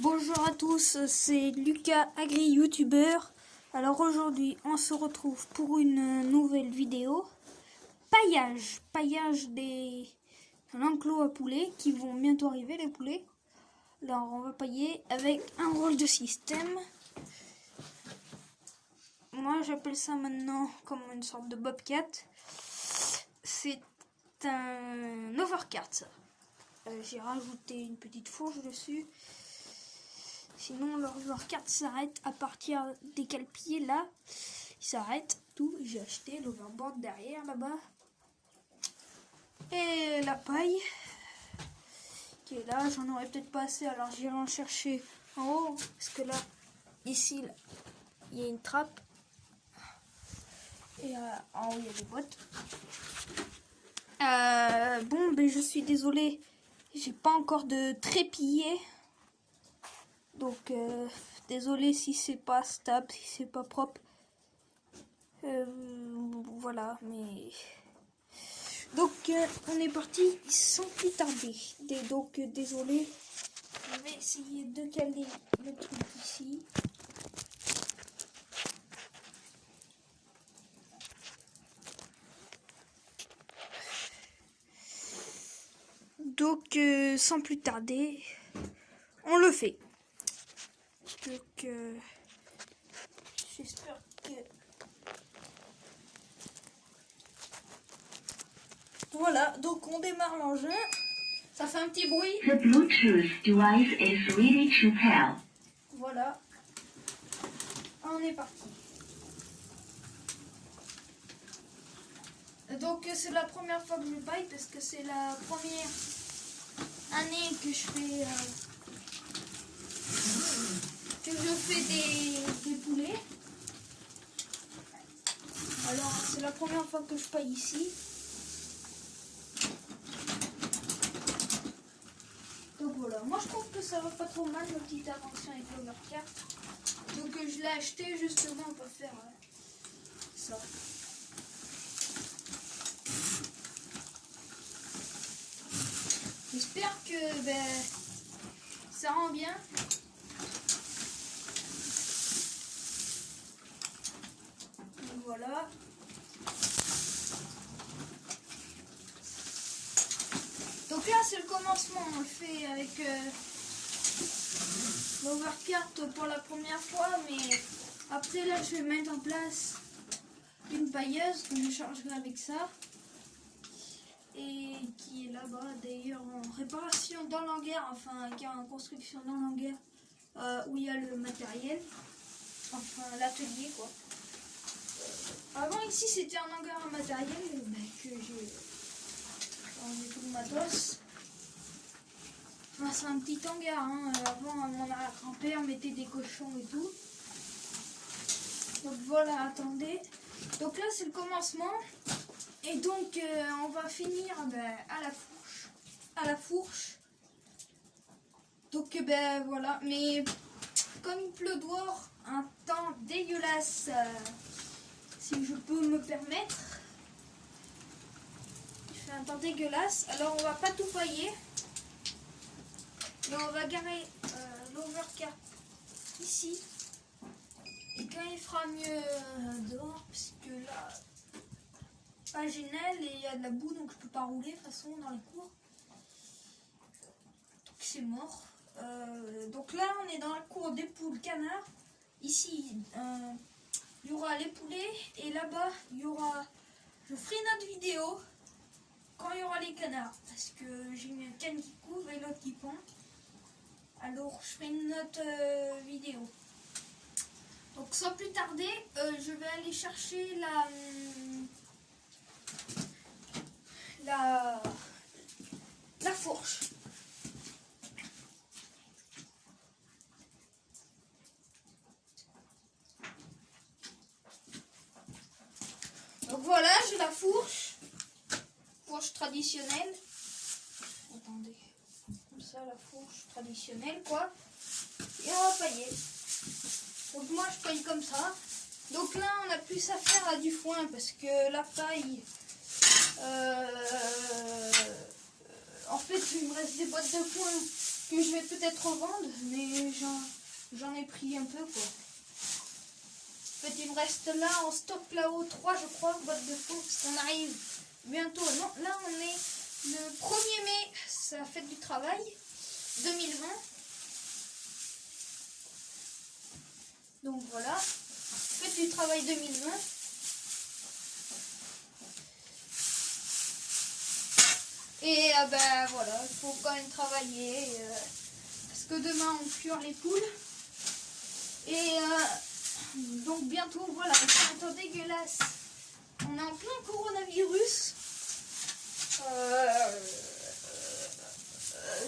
Bonjour à tous, c'est Lucas Agri YouTuber. Alors aujourd'hui on se retrouve pour une nouvelle vidéo. Paillage des enclos à poulets qui vont bientôt arriver, les poulets. Alors on va pailler avec un rôle de système. Moi j'appelle ça maintenant comme une sorte de bobcat. C'est un overcard ça. J'ai rajouté une petite fourche dessus. Sinon, leur overcard s'arrête à partir des cale-pieds là. Il s'arrête tout. J'ai acheté l'overboard derrière là-bas. Et la paille qui est là. J'en aurais peut-être pas assez. Alors j'irai en chercher en haut. Parce que là, ici, là, il y a une trappe. Et en haut, il y a des boîtes. Bon, ben je suis désolée. J'ai pas encore de trépied. Donc, désolé si c'est pas stable, si c'est pas propre. Voilà, mais... Donc, on est parti sans plus tarder. Donc, désolé. Je vais essayer de caler le truc ici. Donc, sans plus tarder, on le fait. Donc, j'espère que... Voilà, donc on démarre l'engin. Ça fait un petit bruit. The Bluetooth device is ready to pair. Voilà. On est parti. Donc c'est la première fois que je paille parce que c'est la première année que je fais des poulets. Alors c'est la première fois que je paille ici. Donc voilà, moi je trouve que ça va pas trop mal, ma petite invention avec l'overcard. Donc je l'ai acheté justement pour faire ça. J'espère que ça rend bien. Donc voilà. Donc là c'est le commencement, on le fait avec l'overcard pour la première fois, mais après là je vais mettre en place une pailleuse que je chargerai avec ça. Et qui est là-bas d'ailleurs en réparation dans l'hangar, enfin qui est en construction dans l'hangar où il y a le matériel, enfin l'atelier quoi. Avant ici c'était un hangar à matériel que j'ai enlevé tout le matos. Enfin, c'est un petit hangar, hein. Avant mon grand-père mettait des cochons et tout. Donc voilà, attendez. Donc là c'est le commencement. Et donc on va finir à la fourche. Donc voilà, mais comme il pleut dehors, un temps dégueulasse, si je peux me permettre. Il fait un temps dégueulasse, alors on va pas tout pailler. Mais on va garer l'overcard ici. Et quand il fera mieux dehors, parce que là... pas génial et il y a de la boue donc je peux pas rouler de toute façon dans les cours, donc c'est mort. Donc là on est dans la cour des poules canards. Ici il y aura les poulets et là-bas il y aura, je ferai une autre vidéo quand il y aura les canards parce que j'ai une canne qui couvre et l'autre qui pond, alors je ferai une autre vidéo. Donc sans plus tarder je vais aller chercher la fourche. Donc voilà, j'ai la fourche traditionnelle. Attendez, comme ça la fourche traditionnelle quoi. Et on va pailler. Donc moi je paille comme ça. Donc là on a plus à faire à du foin parce que la paille... en fait il me reste des boîtes de foin que je vais peut-être revendre, mais j'en ai pris un peu quoi. En fait, il me reste là en stock là-haut 3 je crois, boîtes de fond, parce qu'on arrive bientôt. Non, là on est le 1er mai, c'est la fête du travail 2020. Donc voilà, fête du travail 2020. Et ben voilà, il faut quand même travailler parce que demain on cuire les poules. Et donc bientôt, voilà, c'est un temps dégueulasse. On est en plein coronavirus.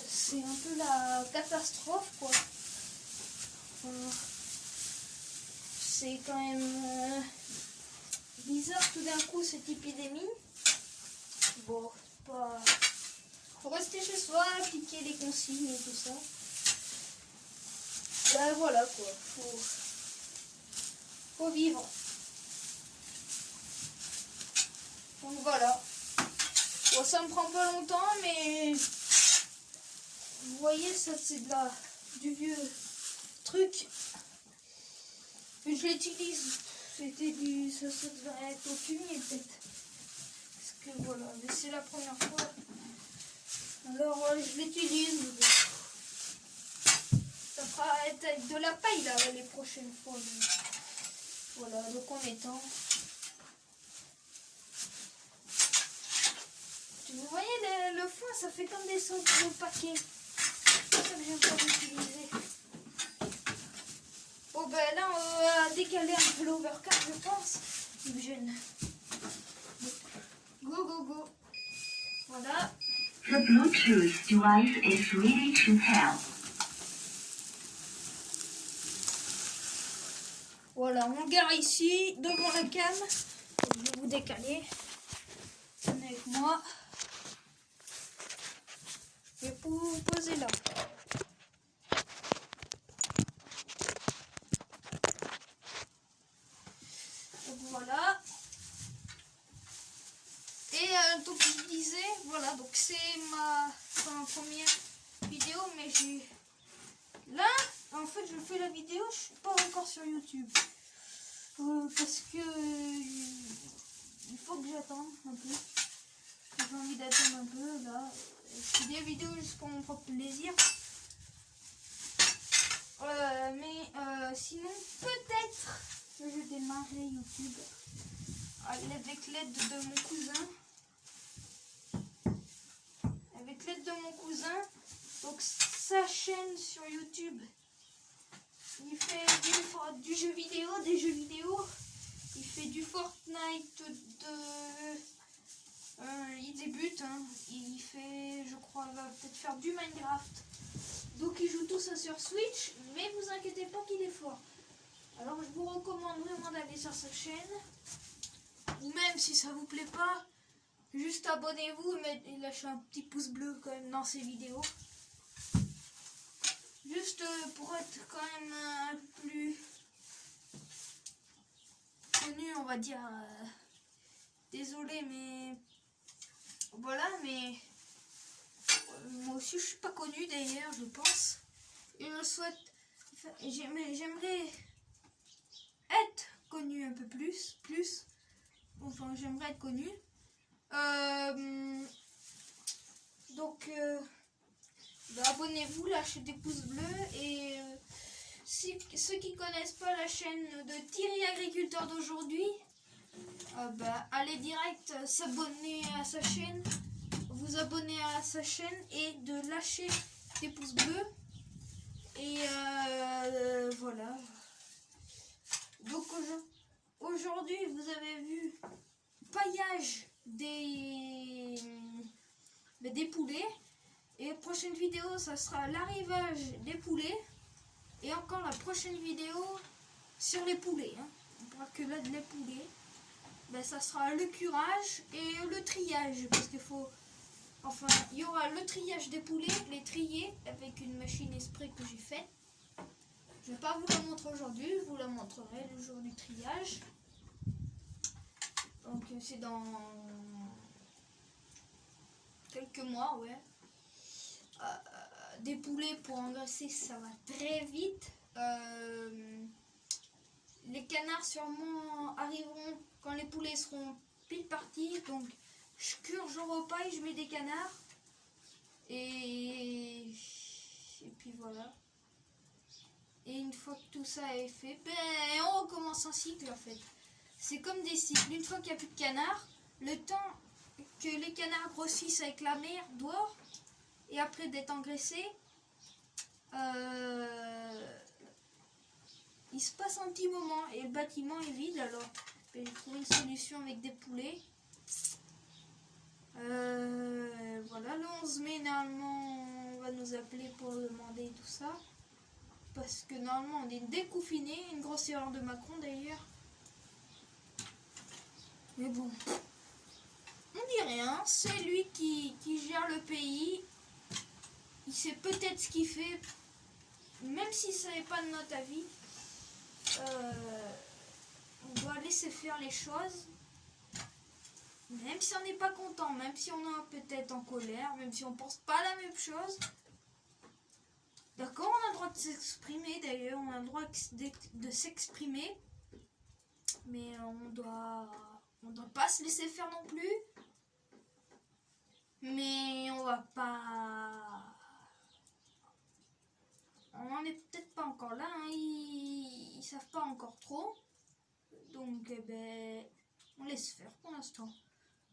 C'est un peu la catastrophe quoi. C'est quand même bizarre tout d'un coup cette épidémie. Bon, c'est pas... Faut rester chez soi, appliquer les consignes et tout ça. Ben voilà quoi, faut vivre. Donc voilà. Bon, ça me prend pas longtemps, mais vous voyez, ça c'est du vieux truc. Mais je l'utilise. C'était ça devrait être au fumier peut-être. Parce que voilà, mais c'est la première fois. Alors je l'utilise. Ça fera être avec de la paille là les prochaines fois. Mais voilà, donc on étend. Vous voyez le foin, ça fait comme des sauces au paquet. C'est ça que j'aime pas utiliser. Bon ben là on va décaler un peu l'overcard je pense. Il me gêne. Go go go. Voilà. The Bluetooth device is ready to pair. Voilà, on gare ici devant la cam. Je vais vous décaler. Venez avec moi. Je vais vous poser là. Donc voilà. Et donc je disais, voilà, donc c'est ma première vidéo, mais j'ai... Là, en fait, je fais la vidéo, je suis pas encore sur YouTube. Parce que il faut que j'attende un peu. J'ai envie d'attendre un peu, là. Je fais des vidéos juste pour mon propre plaisir. Mais sinon, peut-être que je démarrerai YouTube avec l'aide de mon cousin. Avec l'aide de mon cousin. Donc sa chaîne sur YouTube, il fait du jeu vidéo, des jeux vidéo. Il fait du Fortnite, il débute, hein. Il fait, je crois, il va peut-être faire du Minecraft. Donc il joue tout ça sur Switch, mais vous inquiétez pas qu'il est fort. Alors je vous recommande vraiment d'aller sur sa chaîne. Ou même si ça vous plaît pas, juste abonnez-vous et lâchez un petit pouce bleu quand même dans ses vidéos. Juste pour être quand même un peu plus connu, on va dire. Désolé, mais voilà, mais moi aussi je suis pas connu d'ailleurs, je pense. Et je souhaite, j'aimerais être connu un peu plus. Enfin, j'aimerais être connu. Donc, abonnez-vous, lâchez des pouces bleus et ceux qui connaissent pas la chaîne de Thierry Agriculteur d'aujourd'hui, allez direct s'abonner à sa chaîne, vous abonner à sa chaîne et de lâcher des pouces bleus. Et voilà. Donc aujourd'hui vous avez vu paillage des poulets. Et prochaine vidéo, ça sera l'arrivage des poulets. Et encore la prochaine vidéo sur les poulets. Hein. On parle que là de les poulets. Ça sera le curage et le triage. Parce qu'il faut... Enfin, il y aura le triage des poulets, les trier avec une machine esprit que j'ai faite. Je ne vais pas vous la montrer aujourd'hui, je vous la montrerai le jour du triage. Donc c'est dans quelques mois, ouais. des poulets pour engraisser, ça va très vite. Les canards sûrement arriveront quand les poulets seront pile partis. Donc je curge au repas et je mets des canards. Et puis voilà. Et une fois que tout ça est fait, ben, on recommence un cycle en fait. C'est comme des cycles. Une fois qu'il n'y a plus de canards, le temps que les canards grossissent avec la mère dehors, et après d'être engraissés, il se passe un petit moment et le bâtiment est vide. Alors j'ai trouvé une solution avec des poulets. Voilà, le 11 mai, normalement, on va nous appeler pour demander tout ça. Parce que normalement, on est déconfiné. Une grosse erreur de Macron d'ailleurs. Mais bon, on dit rien. C'est lui qui gère le pays. Il sait peut-être ce qu'il fait. Même s'il ne savait pas de notre avis. On doit laisser faire les choses. Même si on n'est pas content, même si on est peut-être en colère, même si on pense pas la même chose. D'accord, on a le droit de s'exprimer d'ailleurs, on a le droit de s'exprimer. Mais on doit pas se laisser faire non plus. Mais on va pas... On n'en est peut-être pas encore là, hein. Ils savent pas encore trop. Donc, eh ben, on laisse faire pour l'instant.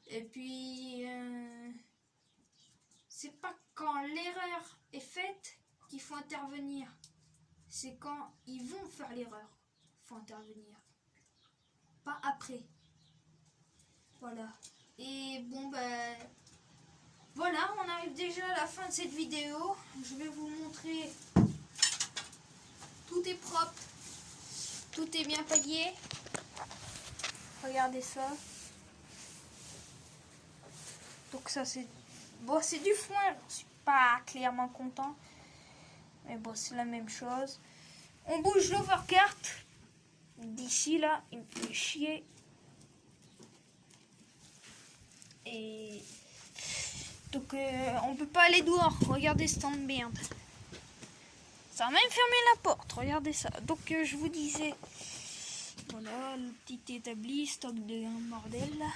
Et puis, c'est pas quand l'erreur est faite qu'il faut intervenir. C'est quand ils vont faire l'erreur qu'il faut intervenir. Pas après. Voilà. Et bon, ben, voilà, on arrive déjà à la fin de cette vidéo. Je vais vous montrer. Tout est propre. Tout est bien paillé. Regardez ça. Donc ça c'est... Bon, c'est du foin. Je suis pas clairement content. Mais bon, c'est la même chose. On bouge l'overcart. D'ici là, il me fait chier. Et... Donc on peut pas aller dehors. Regardez ce temps de merde. Ça a même fermé la porte. Regardez ça. Donc je vous disais... Voilà, le petit établi, stock de bordel là.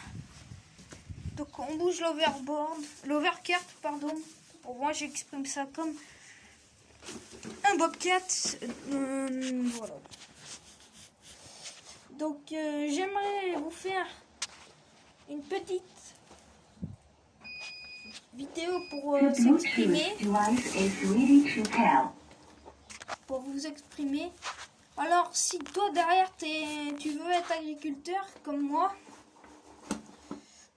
Donc on bouge l'overcart, pardon. Pour moi j'exprime ça comme un bobcat. Voilà. Donc j'aimerais vous faire une petite vidéo pour s'exprimer. Pour vous exprimer. Alors si toi derrière tu veux être agriculteur comme moi,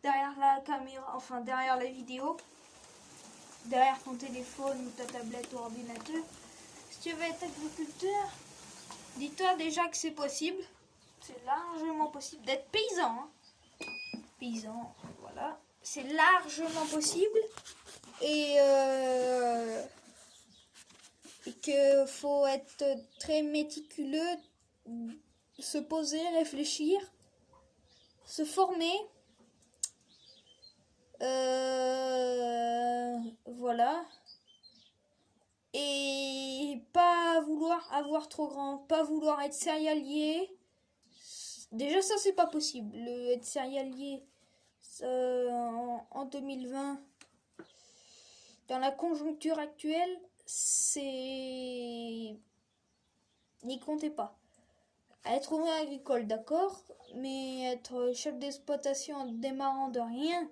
derrière la caméra, enfin derrière la vidéo, derrière ton téléphone ou ta tablette ou ordinateur, si tu veux être agriculteur, dis-toi déjà que c'est possible, c'est largement possible d'être paysan, hein. Paysan, voilà, c'est largement possible et que faut être très méticuleux, se poser, réfléchir, se former. Voilà. Et pas vouloir avoir trop grand, pas vouloir être céréalier. Déjà ça c'est pas possible. Être céréalier en 2020, dans la conjoncture actuelle, c'est... N'y comptez pas. Être ouvrier agricole, d'accord, mais être chef d'exploitation en démarrant de rien,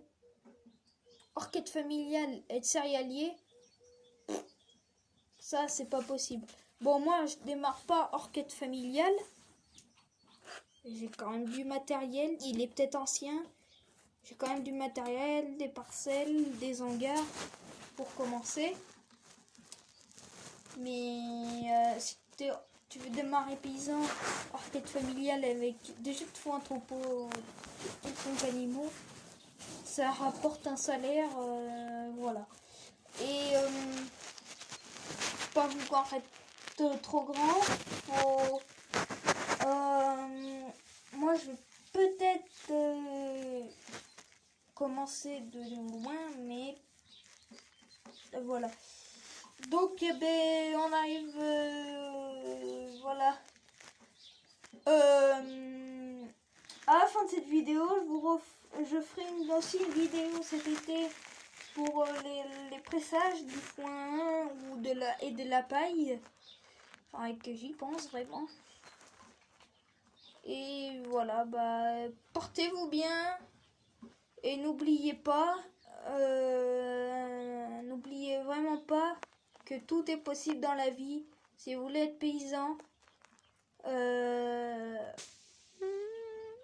orchette familiale, être céréalier, ça c'est pas possible. Bon, moi je démarre pas orchette familiale. J'ai quand même du matériel, il est peut-être ancien. J'ai quand même du matériel, des parcelles, des hangars pour commencer. Mais si tu veux démarrer paysan, orchette familiale avec déjà de fonds anthropo, quelques animaux, ça rapporte un salaire, voilà. Et pas vouloir être trop grand. Moi, je vais peut-être commencer de loin, mais voilà. Donc, eh ben, on arrive, voilà, à la fin de cette vidéo. Je ferai aussi une vidéo cet été pour les pressages du foin ou de la paille. Enfin, que j'y pense vraiment. Et voilà, bah, portez-vous bien. Et n'oubliez vraiment pas que tout est possible dans la vie. Si vous voulez être paysan,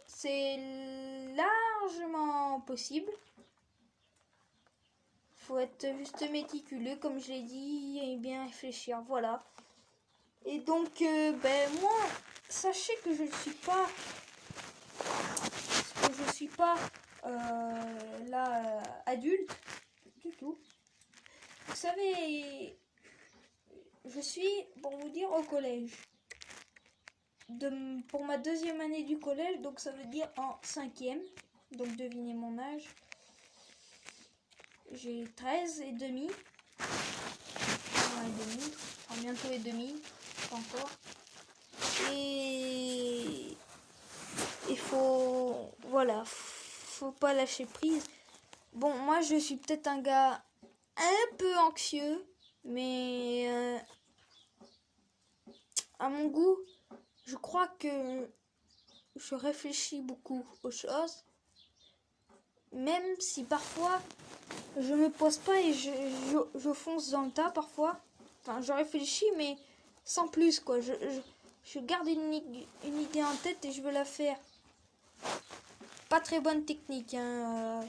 c'est largement possible. Faut être juste méticuleux, comme je l'ai dit, et bien réfléchir. Voilà. Et donc, ben moi, sachez que je ne suis pas, là adulte du tout. Vous savez, je suis, pour vous dire, au collège. Pour ma 2e année du collège, donc ça veut dire en 5e. Donc devinez mon âge. J'ai 13 et demi. 1 et demi. Enfin, bientôt et demi. Pas encore. Et il faut, voilà, faut pas lâcher prise. Bon, moi je suis peut-être un gars un peu anxieux, mais à mon goût, je crois que je réfléchis beaucoup aux choses, même si parfois je me pose pas et je fonce dans le tas parfois. Enfin, je réfléchis, mais sans plus, quoi. Je garde une idée en tête et je veux la faire. Pas très bonne technique, hein,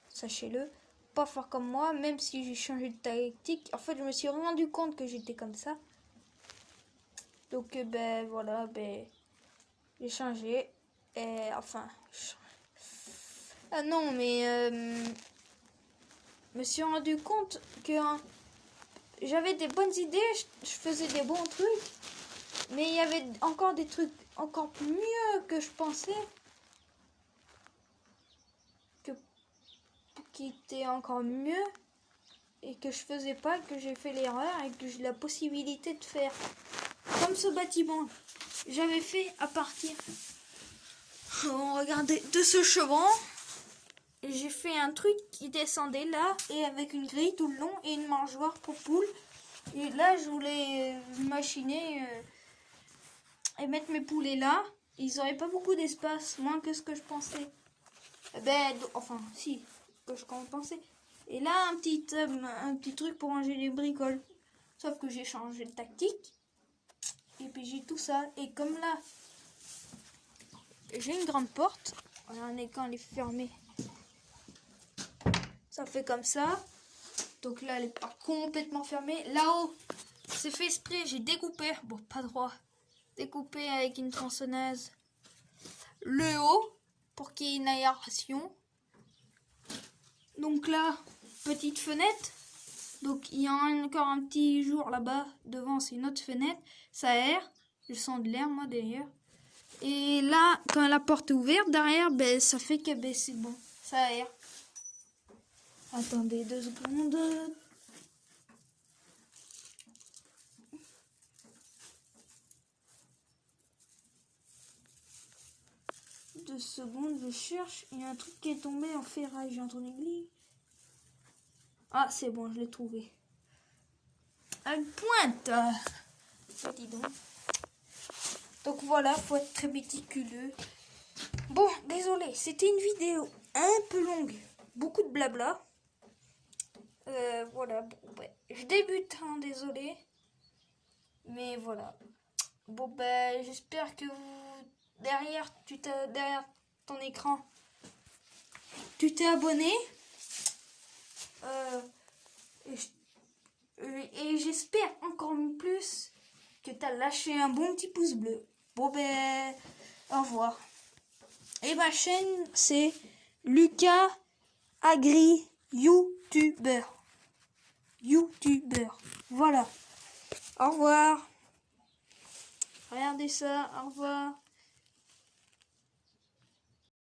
sachez-le. Pas fort comme moi, même si j'ai changé de tactique. En fait, je me suis rendu compte que j'étais comme ça. Donc, ben voilà, ben j'ai changé. Et enfin, ah non, mais je me suis rendu compte que j'avais des bonnes idées, je faisais des bons trucs, mais il y avait encore des trucs encore mieux que je pensais, qui étaient encore mieux et que je faisais pas, que j'ai fait l'erreur et que j'ai la possibilité de faire. Comme ce bâtiment, j'avais fait à partir, regardez, de ce chevrон. J'ai fait un truc qui descendait là et avec une grille tout le long et une mangeoire pour poules. Et là, je voulais machiner et mettre mes poulets là. Ils n'auraient pas beaucoup d'espace, moins que ce que je pensais. Ben, enfin, si, que je pensais. Et là, un petit truc pour ranger les bricoles. Sauf que j'ai changé de tactique. Et puis j'ai tout ça. Et comme là, j'ai une grande porte. Regardez quand elle est fermée. Ça fait comme ça. Donc là, elle est pas complètement fermée. Là-haut, c'est fait exprès. J'ai découpé. Bon, pas droit. Découpé avec une tronçonneuse. Le haut. Pour qu'il y ait une aération. Donc là, petite fenêtre. Donc il y a encore un petit jour là-bas. Devant, c'est une autre fenêtre. Ça aère. Je sens de l'air, moi, d'ailleurs. Et là, quand la porte est ouverte, derrière, ben, ça fait que ben, c'est bon. Ça aère. Attendez 2 secondes. Deux secondes, je cherche. Il y a un truc qui est tombé en ferraille. J'ai entendu glis. Ah, c'est bon, je l'ai trouvé. Elle pointe. Dis donc. Donc voilà, faut être très méticuleux. Bon, désolé, c'était une vidéo un peu longue. Beaucoup de blabla. Voilà, bon, ouais. Je débute, hein, désolé. Mais voilà. Bon, ben, j'espère que derrière ton écran, tu t'es abonné. Et j'espère encore plus que tu as lâché un bon petit pouce bleu. Bon, ben, au revoir. Et ma chaîne, c'est Lucas Agri YouTuber. Voilà. Au revoir. Regardez ça. Au revoir.